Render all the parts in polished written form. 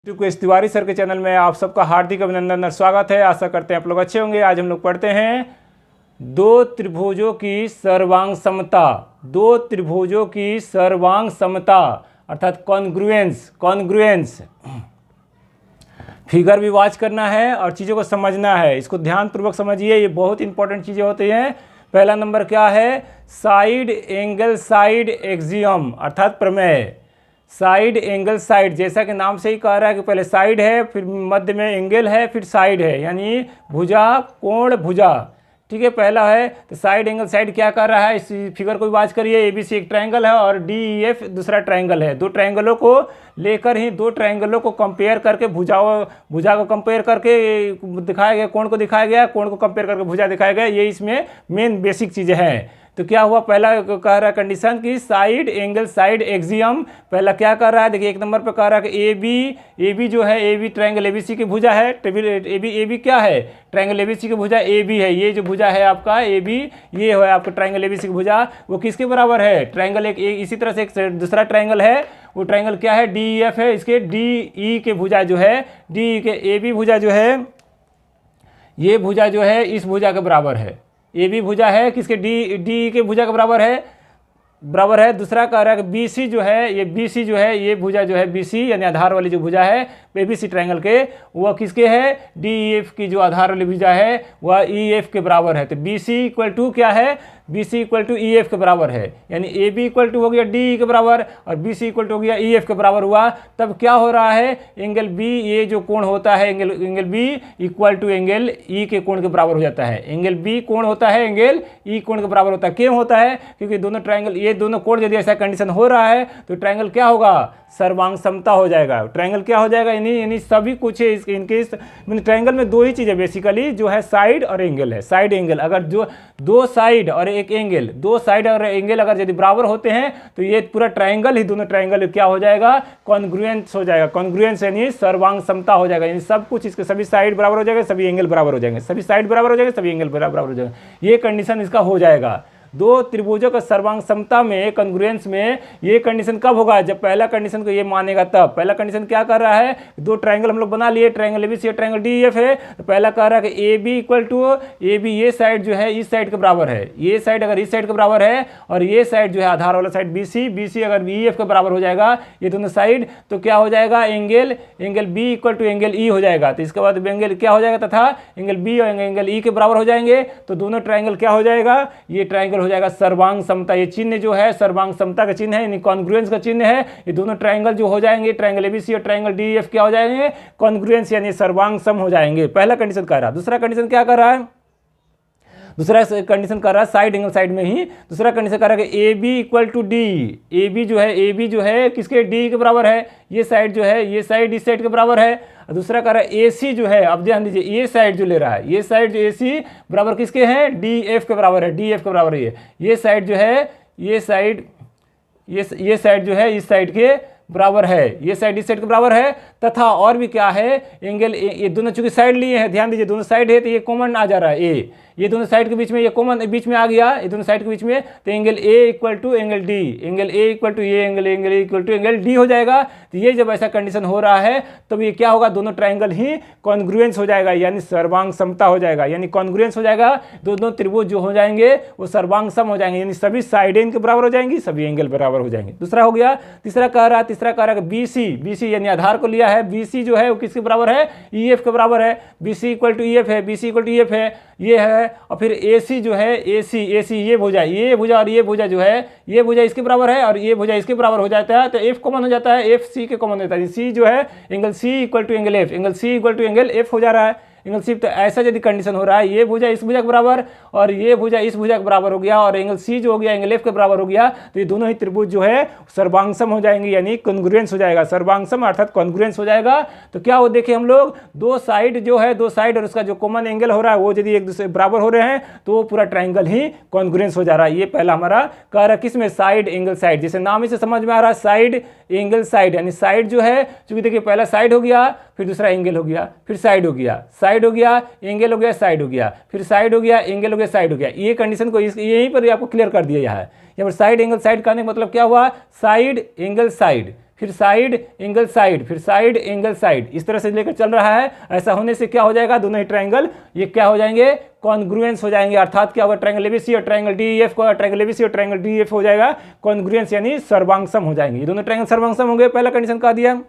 Quiz Tiwari sir के channel में आप सबका हार्दिक अभिनंदन और स्वागत है। आशा करते हैं आप लोग अच्छे होंगे। आज हम लोग पढ़ते हैं दो त्रिभुजों की सर्वांग समता। दो त्रिभुजों की सर्वांग समता अर्थात कॉन्ग्रुएंस। फिगर भी वॉच करना है और चीज़ों को समझना है। इसको ध्यानपूर्वक समझिए, ये बहुत इंपॉर्टेंट चीज़ें होती हैं। पहला नंबर क्या है? साइड एंगल साइड एक्सियम अर्थात प्रमेय। साइड एंगल साइड, जैसा कि नाम से ही कह रहा है कि पहले साइड है, फिर मध्य में एंगल है, फिर साइड है, यानी भुजा कोण भुजा। ठीक है, पहला है तो साइड एंगल साइड क्या कर रहा है, इस फिगर को भी वाच करिए। ABC एक ट्रायंगल है और DEF दूसरा ट्रायंगल है। दो ट्रायंगलों को लेकर ही दो ट्रायंगलों को कंपेयर करके भुजा को कंपेयर करके दिखाया गया, कोण को दिखाया गया, कोण को कंपेयर करके भुजा दिखाया गया। ये इसमें मेन बेसिक चीज़ें हैं। तो क्या हुआ, पहला कह रहा है कंडीशन की साइड एंगल साइड एक्सियम। पहला क्या कर रहा है, देखिए एक नंबर पे कह रहा है कि AB जो है, AB ट्रायंगल ABC की भुजा है। AB क्या है? ट्रायंगल ABC की भुजा AB है। ये जो भुजा है आपका AB, ये है आपका ट्रायंगल ABC की भुजा। वो किसके बराबर है? ट्रायंगल एक इसी तरह से एक दूसरा ट्रायंगल है, वो ट्रायंगल क्या है? DEF है। इसके DE के भुजा जो है, DE के AB भुजा जो है, ये भुजा जो है इस भुजा के बराबर है। AB भुजा है किसके? DE के भुजा के बराबर है। दूसरा कह रहा है कि BC जो है, ये BC जो है, ये भुजा जो है BC यानी आधार वाली जो भुजा है ABC ट्रायंगल के, वह किसके है? DEF की जो आधार वाली भुजा है वह EF के बराबर है। तो BC इक्वल टू क्या है? BC इक्वल टू EF के बराबर है, यानी AB इक्वल टू हो गया DE के बराबर और BC इक्वल टू हो गया EF के बराबर हुआ। तब क्या हो रहा है? एंगल B, ये जो कोण होता है angle B equal to angle E के कोण के बराबर हो जाता है। एंगल B कोण होता है एंगल E कोण के बराबर होता है। क्यों होता है? क्योंकि दोनों ट्रायंगल, ये दोनों कोण यदि ऐसा कंडीशन हो रहा है तो ट्रायंगल क्या होगा? सर्वांग समता हो जाएगा। ट्रायंगल क्या हो जाएगा? यानी सभी कुछ इनके ट्रायंगल में दो ही चीज़ें बेसिकली जो है, साइड और एंगल है। साइड एंगल, अगर जो दो साइड और एक एंगल, दो साइड और एंगल अगर यदि बराबर होते हैं तो ये पूरा ट्रायंगल ही, दोनों ट्रायंगल क्या हो जाएगा? कॉन्ग्रुएंस हो जाएगा। कॉन्ग्रुएंस यानी सर्वांग समता हो जाएगा, यानी सब कुछ इसके सभी साइड बराबर हो जाएगा, सभी एंगल बराबर हो जाएंगे, सभी साइड बराबर हो जाएंगे, सभी एंगल बराबर हो जाएगा। ये कंडीशन इसका हो जाएगा। दो त्रिभुजों का सर्वांग समता में, कॉन्ग्रुएंस में, ये कंडीशन कब होगा? जब पहला कंडीशन को ये मानेगा तब। पहला कंडीशन क्या कर रहा है? दो ट्रायंगल हम लोग बना लिए, ट्रायंगल ABC और ट्रायंगल DEF है। तो पहला कह रहा है कि AB इक्वल टू AB, ये साइड जो है इस साइड के बराबर है, ये साइड अगर इस साइड के बराबर है और ये साइड जो है आधार वाला साइड BC अगर EF के बराबर हो जाएगा, ये दोनों साइड, तो क्या हो जाएगा? Angle B equal to angle E हो जाएगा। तो इसके बाद एंगल क्या हो जाएगा? तथा एंगल B और एंगल E के बराबर हो जाएंगे, तो दोनों ट्रायंगल क्या हो जाएगा? ये ट्रायंगल हो जाएगा सर्वांग समता। ये चिन्ह जो है सर्वांग समता का चिन्ह है, यानी कॉन्ग्रुएंस का चिन्ह है। ये दोनों ट्रायंगल जो हो जाएंगे, ट्रायंगल ABC और ट्रायंगल DEF क्या हो जाएंगे? कॉन्ग्रुएंस यानी सर्वांग सम हो जाएंगे। पहला कंडीशन कह रहा है। दूसरा कंडीशन क्या कर रहा है? दूसरा कंडीशन कर रहा है साइड एंगल साइड में ही। दूसरा कंडीशन कर रहा है कि AB equal to D। AB जो है किसके? D के बराबर है। ये साइड जो है, ये साइड इस साइड के बराबर है। दूसरा कह रहा है AC जो है, अब ध्यान दीजिए, ये साइड जो ले रहा है, ये साइड जो AC बराबर किसके हैं? DF के बराबर है। DF के बराबर है ये साइड जो है, ये साइड जो है इस साइड के बराबर है, ये साइड इस साइड के बराबर है। तथा और भी क्या है? एंगल, ये दोनों चूंकि साइड लिए हैं, ध्यान दीजिए, दोनों साइड है तो ये कॉमन आ जा रहा है। ये दोनों साइड के बीच में, ये कॉमन बीच में आ गया, ये दोनों साइड के बीच में। तो angle A equal to angle D, angle A equal to ये angle A equal to angle D हो जाएगा। तो ये जब ऐसा कंडीशन हो रहा है तब ये क्या होगा? दोनों ट्रायंगल ही कॉन्ग्रुएंस हो जाएगा, यानी सर्वांग समता हो जाएगा, यानी कॉन्ग्रुएंस हो जाएगा। दोनों त्रिभुज जो हो जाएंगे वो सर्वांग सम हो जाएंगे, यानी सभी साइड इनके बराबर हो जाएंगी, सभी एंगल बराबर हो जाएंगे। दूसरा हो गया। तीसरा कह रहा है BC यानी आधार को लिया है। BC जो है वो किसके बराबर है? EF के बराबर है। BC इक्वल टू EF है, BC इक्वल टू EF है, ये है। और फिर AC जो है, AC ये भुजा और ये भुजा जो है, ये भुजा इसके बराबर है और ये भुजा इसके बराबर हो जाता है। तो F कॉमन हो जाता है, F C के कॉमन हो जाता है। C जो है angle C equal to angle F, angle C equal to angle F हो जा रहा है। एंगल C, तो ऐसा यदि कंडीशन हो रहा है, ये भुजा इस भुजा के बराबर और ये भुजा इस भुजा के बराबर हो गया और एंगल C जो हो गया एंगल F के बराबर हो गया, तो ये दोनों ही त्रिभुज जो है सर्वांग सम हो जाएंगे, यानी कॉन्ग्रुएंस हो जाएगा। सर्वांग सम अर्थात कॉन्ग्रुएंस हो जाएगा। तो क्या हो, देखिए हम लोग दो साइड जो है, दो साइड और उसका जो कॉमन एंगल हो रहा है वो यदि एक दूसरे बराबर हो रहे हैं तो वो पूरा ट्रायंगल ही कॉन्ग्रुएंस हो जा रहा है। ये पहला हमारा कह रहा है किसमें? साइड एंगल साइड, जैसे नाम ही से समझ में आ रहा है, साइड एंगल साइड, यानी साइड जो है, चूंकि देखिए पहला साइड हो गया, फिर दूसरा एंगल हो गया, फिर साइड हो गया, एंगल हो गया, साइड हो गया, फिर साइड हो गया, एंगल हो गया, साइड हो गया। ये कंडीशन को यहीं पर आपको क्लियर कर दिया है। यहाँ पर साइड एंगल साइड करने का मतलब क्या हुआ? साइड एंगल साइड, फिर साइड एंगल साइड, फिर साइड एंगल साइड, इस तरह से लेकर चल रहा है। ऐसा होने से क्या हो जाएगा, दोनों ही ट्रायंगल ये क्या हो जाएंगे, कॉन्ग्रुएंस हो जाएंगे। अर्थात क्या होगा, ट्रायंगल एबीसी और ट्रायंगल डीईएफ को, ट्रायंगल एबीसी और ट्रायंगल डीईएफ हो जाएगा कॉन्ग्रुएंस यानी सर्वांगसम हो जाएंगे। ये दोनों ट्रायंगल सर्वांगसम होंगे, पहला कंडीशन कह दिया।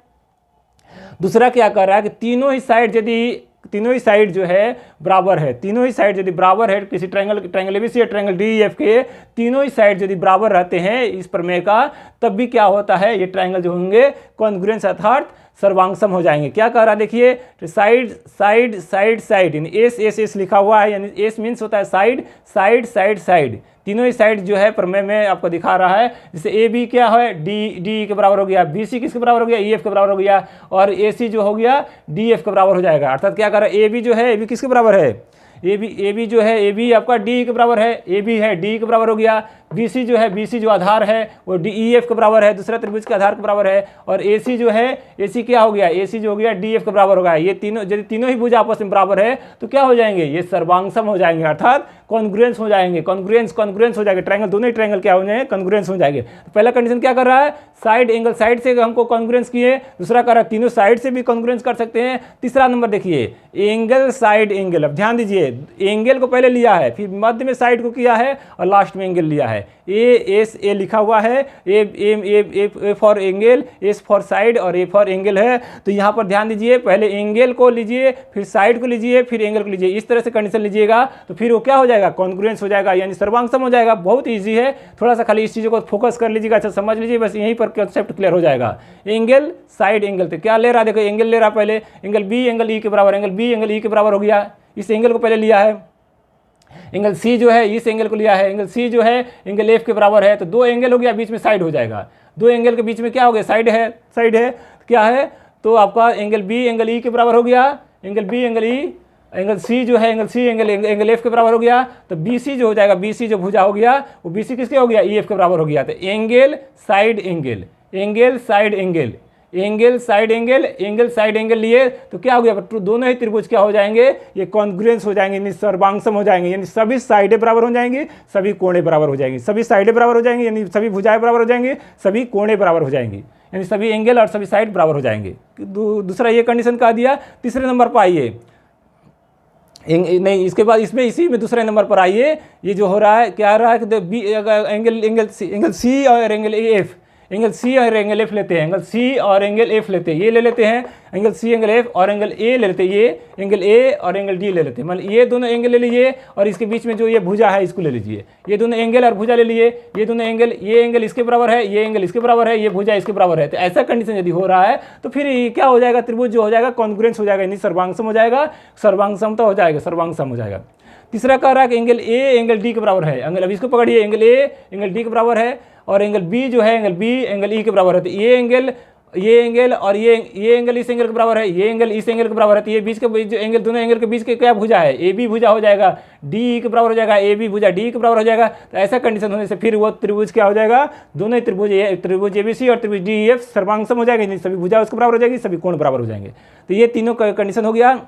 दूसरा क्या कर रहा है कि तीनों ही साइड जो है बराबर है, तीनों ही साइड यदि बराबर है किसी ट्रायंगल एबीसी या ट्रायंगल डीईएफ के तीनों ही साइड यदि बराबर रहते हैं इस प्रमेय का, तब भी क्या होता है, ये ट्रायंगल जो होंगे कॉन्ग्रुएंस अर्थात सर्वांगसम हो जाएंगे। क्या कह रहा है देखिए, साइड साइड साइड साइड, यानी एस एस एस लिखा हुआ है, यानी एस मीन्स होता है साइड, साइड साइड साइड, तीनों ही साइड जो है प्रमेय में आपको दिखा रहा है। जैसे ए बी क्या है, डी के बराबर हो गया, बी सी किसके बराबर हो गया, ई एफ के बराबर हो गया, और ए सी जो हो गया डी एफ के बराबर हो जाएगा। अर्थात क्या कर रहा है, ए बी जो है, ए बी किसके बराबर है, ए बी जो है, ए बी आपका डी के बराबर है, ए बी है डी के बराबर हो गया। बी सी जो है, बी सी जो आधार है वो डी ई एफ के बराबर है, दूसरा त्रिभुज के आधार के बराबर है। और ए सी जो है, ए सी क्या हो गया, ए सी जो हो गया डी एफ के बराबर होगा। ये तीनों यदि तीनों ही भुज आपस में बराबर है तो क्या हो जाएंगे, ये सर्वांगसम हो जाएंगे, अर्थात कॉन्ग्रुएंस हो जाएंगे, कॉन्ग्रुएंस हो जाएंगे। ट्रायंगल दोनों ही ट्रायंगल क्या हो जाएंगे, कॉन्ग्रुएंस हो जाएंगे। तो पहला कंडीशन क्या कर रहा है, साइड एंगल साइड से हमको कॉन्ग्रुएंस किए, दूसरा कर रहा है तीनों साइड से भी कॉन्ग्रुएंस कर सकते हैं। तीसरा नंबर देखिए, एंगल साइड एंगल, अब ध्यान दीजिए, एंगल को पहले लिया है, फिर मध्य में साइड को किया है और लास्ट में एंगल लिया है। ए लिखा हुआ है, A for angle, S for side और ए फॉर एंगल है। तो यहाँ पर ध्यान दीजिए, पहले एंगल को लीजिए, फिर साइड को लीजिए, फिर एंगल को लीजिए, इस तरह से कंडीशन लीजिएगा तो फिर वो क्या हो जाएगा, कॉन्ग्रुएंस हो जाएगा, यानी सर्वांगसम हो जाएगा। बहुत ईजी है, थोड़ा सा खाली इस चीज़ों को फोकस कर लीजिएगा, अच्छा समझ लीजिए, बस यहीं पर कंसेप्ट क्लियर हो जाएगा। एंगल साइड एंगल, तो क्या ले रहा है, देखो एंगल ले रहा है पहले, एंगल बी एंगल ई के बराबर, एंगल बी एंगल ई के बराबर हो गया, इस एंगल को पहले लिया है। एंगल सी जो है, इस एंगल को लिया है, एंगल सी जो है एंगल एफ के बराबर है। तो दो एंगल हो गया, बीच में साइड हो जाएगा, दो एंगल के बीच में क्या हो गया, साइड है, क्या है, तो आपका एंगल बी एंगल ई के बराबर हो गया, angle B angle E, angle C जो है, एंगल सी एंगल एफ के बराबर हो गया। तो बी सी जो हो जाएगा, बी सी जो भुजा हो गया वो बी सी किसके हो गया, ई एफ के बराबर हो गया। तो angle side angle, angle side angle, angle side angle, angle side angle लिए तो क्या हो गया, दोनों ही त्रिभुज क्या हो जाएंगे, ये कॉन्ग्रुएंस हो जाएंगे, यानी सर्वांगसम हो जाएंगे, यानी सभी साइडें बराबर हो जाएंगी, सभी कोणे बराबर हो जाएंगी, सभी साइडें बराबर हो जाएंगी, यानी सभी भुजाएं बराबर हो जाएंगी, सभी कोणे बराबर हो जाएंगी, यानी सभी एंगल और सभी साइड बराबर हो जाएंगे। दूसरा ये कंडीशन कहा दिया। तीसरे नंबर पर आइए, नहीं इसके बाद इसमें इसी में दूसरे नंबर पर आइए, ये जो हो रहा है क्या हो रहा है कि एंगल सी और एंगल एफ, एंगल सी और एंगल एफ लेते हैं, एंगल सी और एंगल एफ लेते हैं, ये ले लेते हैं एंगल सी एंगल एफ, और एंगल ए ले लेते हैं, ये एंगल ए और एंगल डी ले लेते हैं। मतलब ये दोनों एंगल ले लीजिए और इसके बीच में जो ये भुजा है इसको ले लीजिए, ये दोनों एंगल और भुजा ले लिए, ये दोनों एंगल, ये एंगल इसके बराबर है, ये एंगल इसके बराबर है, ये भुजा इसके बराबर है। तो ऐसा कंडीशन यदि हो रहा है तो फिर क्या हो जाएगा, त्रिभुज जो हो जाएगा कॉन्ग्रुएंस हो जाएगा, यानी सर्वांगसम हो जाएगा, सर्वांगसमता हो जाएगा, सर्वांगसम हो जाएगा। तीसरा कह रहा है कि एंगल ए एंगल डी के बराबर है, एंगल, अब इसको पकड़िए, एंगल ए एंगल डी के बराबर है और एंगल बी जो है एंगल बी एंगल ई के बराबर है। तो ये एंगल और ये एंगल इस एंगल के बराबर है, ये एंगल इस एंगल के बराबर है। तो ये बीच के जो एंगल, दोनों एंगल के बीच के क्या भुजा है, ए बी भुजा हो जाएगा, डी के बराबर हो जाएगा, ए बी भुजा डी के बराबर हो जाएगा। तो ऐसा कंडीशन होने से फिर वो त्रिभुज क्या हो जाएगा, दोनों ही त्रिभुज ए बी सी और त्रिभुज डी ई एफ सर्वांगसम हो जाएगा, सभी भुजा उसके बराबर हो जाएगी, सभी कोण बराबर हो जाएंगे। तो ये तीनों कंडीशन हो गया।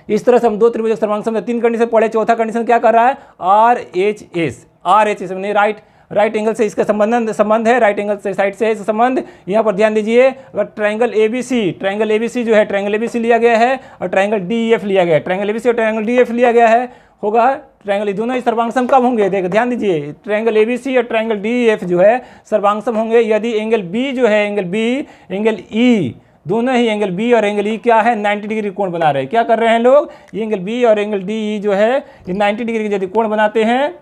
इस तरह से हम दो त्रिभुज सर्वांगसम, तीन कंडीशन पढ़े। चौथा कंडीशन क्या कर रहा है, R H S, right angle से इसका संबंध है, राइट एंगल से साइड से है संबंध। यहाँ पर ध्यान दीजिए, अगर ट्रायंगल एबीसी जो है, ट्रायंगल एबीसी लिया गया है और ट्रायंगल डीईएफ लिया गया है, ट्रायंगल एबीसी और ट्रायंगल डीईएफ लिया गया है, होगा ट्रायंगल, दोनों ही सर्वांगसम कब होंगे, देख ध्यान दीजिए, ट्रायंगल एबीसी और ट्रायंगल डीईएफ जो है सर्वांगसम होंगे यदि एंगल बी जो है, एंगल बी एंगल ई, दोनों ही एंगल बी और एंगल ई क्या है, 90 डिग्री कोण बना रहे हैं। क्या कर रहे हैं लोग, ये एंगल बी और एंगल डी ई जो है ये 90 डिग्री यदि कोण बनाते हैं,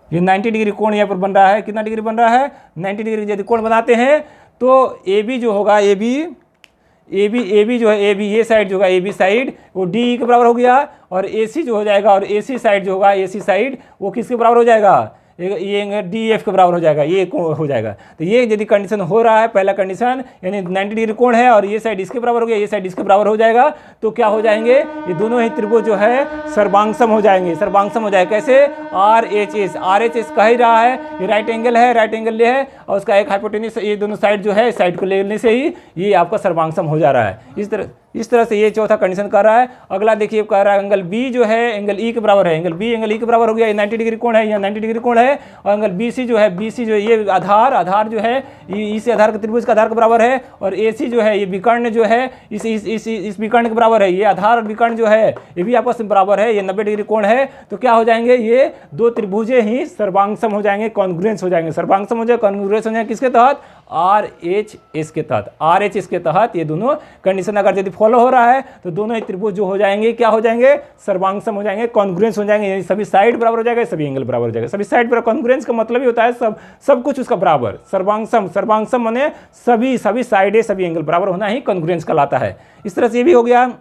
ये 90 डिग्री कोण यहाँ पर बन रहा है, कितना डिग्री बन रहा है, 90 डिग्री यदि कोण बनाते हैं तो ए बी जो होगा, ए बी जो है, ए बी ये साइड जो होगा, ए बी साइड वो डी ई के बराबर हो गया, और ए सी जो हो जाएगा, और ए सी साइड जो होगा, ए सी साइड वो किसके बराबर हो जाएगा, ये डी एफ के बराबर हो जाएगा, ये हो जाएगा। तो ये यदि कंडीशन हो रहा है, पहला कंडीशन यानी 90 डिग्री कोण है और ये साइड इसके बराबर हो गया, ये साइड इसके बराबर हो जाएगा, तो क्या हो जाएंगे, ये दोनों ही त्रिभुज जो है सर्वांगसम हो जाएंगे, सर्वांगसम हो जाएगा। कैसे, आर एच एस कह ही रहा है, ये राइट एंगल है, राइट एंगल ले है और उसका एक हाइपोटेन्यूज, ये दोनों साइड जो है साइड को लेने से ही ये आपका सर्वांगसम हो जा रहा है। इस तरह इस तरह से ये चौथा कंडीशन कर रहा है। अगला देखिए कह रहा है एंगल बी जो है एंगल ई के बराबर है, एंगल बी एंगल ई के बराबर हो गया, ये 90 डिग्री कोण है, यहाँ 90 डिग्री कोण है। और एंगल बी सी जो है ये आधार जो है इस आधार के त्रिभुज का आधार के बराबर है, और ए सी जो है ये विकर्ण जो है इस विकर्ण के बराबर है। ये आधार और विकर्ण जो है ये भी आपस में बराबर है, ये 90 डिग्री कोण है। तो क्या हो जाएंगे, ये दो त्रिभुजें ही सर्वांगसम हो जाएंगे, कॉन्ग्रुएंस हो जाएंगे, सर्वांगसम हो जाएंगे, कॉन्ग्रुएंस हो जाएंगे किसके तहत, RHS के तहत। RHS के तहत ये दोनों कंडीशन अगर यदि फॉलो हो रहा है तो दोनों ही त्रिभुज जो हो जाएंगे क्या हो जाएंगे, सर्वांगसम हो जाएंगे, कॉन्ग्रुएंस हो जाएंगे, यानी सभी साइड बराबर हो जाएगा, सभी एंगल बराबर हो जाएगा। सभी साइड बराबर, कॉन्ग्रुएंस का मतलब ही होता है सब कुछ उसका बराबर। सर्वांगसम माने सभी साइड सभी एंगल बराबर होना ही कॉन्ग्रुएंस कहलाता है। इस तरह से ये भी हो गया।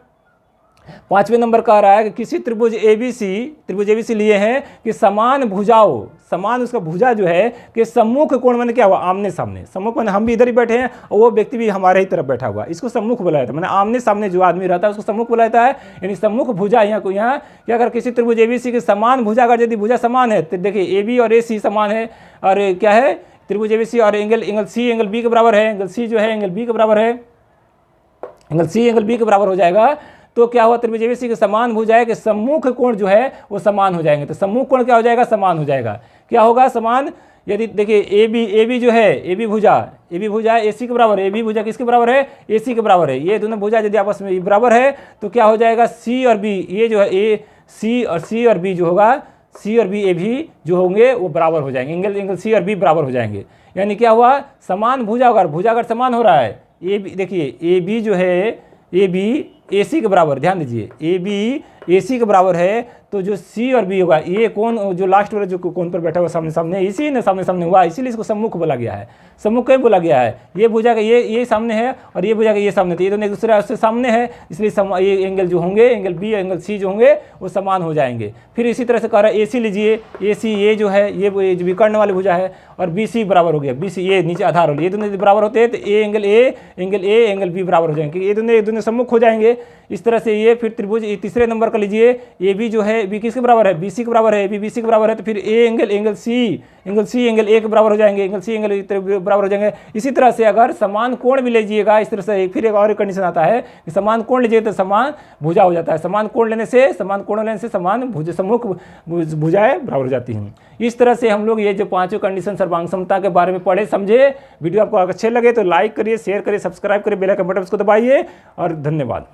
5वें नंबर कह रहा है कि किसी त्रिभुज ABC लिए हैं कि समान भुजाओं, समान उसका भुजा जो है कि सम्मुख कोण मैंने क्या हुआ, आमने सामने। सम्मुख मैंने हम भी इधर ही बैठे हैं और वो व्यक्ति भी हमारे ही तरफ बैठा हुआ, इसको सम्मुख बोला जाता है। मैंने आमने सामने जो आदमी रहता है उसको सम्मुख बोला जाता है। यानी सम्मुख भुजा यहाँ कि अगर किसी त्रिभुज ABC की समान भुजा, अगर यदि भुजा समान है तो देखिए AB और AC समान है, और क्या है त्रिभुज ABC और एंगल C एंगल B के बराबर है, एंगल C जो है एंगल B के बराबर है, एंगल C एंगल B के बराबर हो जाएगा। तो क्या हुआ, त्रिभुज ABC के समान भुजा है कि सम्मुख कोण जो है वो समान हो जाएंगे। तो सम्मुख कोण क्या हो जाएगा, समान हो जाएगा। क्या होगा, समान। यदि देखिए AB जो है AB भुजा AC के बराबर है, AB भुजा किसके बराबर है, AC के बराबर है। ये दोनों भुजा यदि आपस में बराबर है तो क्या हो जाएगा, C और B, ये जो है C और B जो होगा, C और B AB जो होंगे वो बराबर हो जाएंगे, एंगल C और B बराबर हो जाएंगे। यानी क्या हुआ, समान भुजा अगर समान हो रहा है, AB देखिए AB जो है AB AC के बराबर, ध्यान दीजिए AB AC के बराबर है, तो जो C और B होगा, ये कौन जो लास्ट वाला जो कौन पर बैठा हुआ सामने इसी ने सामने हुआ, इसीलिए इसको सम्मुख बोला गया है। सम्मुख क्यों बोला गया है, ये भुजा का ये सामने है और ये भुजा का ये सामने, तो ये दोनों एक दूसरे से सामने है, इसलिए ये एंगल जो होंगे, एंगल B और एंगल C जो होंगे वो समान हो जाएंगे। फिर इसी तरह से कह रहा है AC लीजिए, AC ये जो है ये विकर्ण वाली भुजा है, और BC बराबर हो गया, BC ये नीचे आधार हो, ये दोनों यदि बराबर होते हैं तो एंगल B बराबर हो जाएंगे, ये दोनों सम्मुख हो जाएंगे। इस तरह से ये फिर त्रिभुज तीसरे नंबर का लीजिए, AB जो है B किसके बराबर है, BC के बराबर है, AB BC के बराबर है, तो फिर एंगल C एंगल A के बराबर हो जाएंगे, एंगल C एंगल A बराबर हो जाएंगे। इसी तरह से अगर समान कोण भी लीजिएगा, इस तरह से फिर एक और कंडीशन आता है कि समान कोण लीजिए तो समान भुजा हो जाता है, समान कोण लेने से समान सम्मुख भुजाएं बराबर हो जाती हैं। इस तरह से हम लोग ये जो पांचों कंडीशन सर्वांग समता के बारे में पढ़े समझे। वीडियो आपको अच्छे लगे तो लाइक करिए, शेयर करिए, सब्सक्राइब करिए, बेल आइकन बटन उसको दबाइए, और धन्यवाद।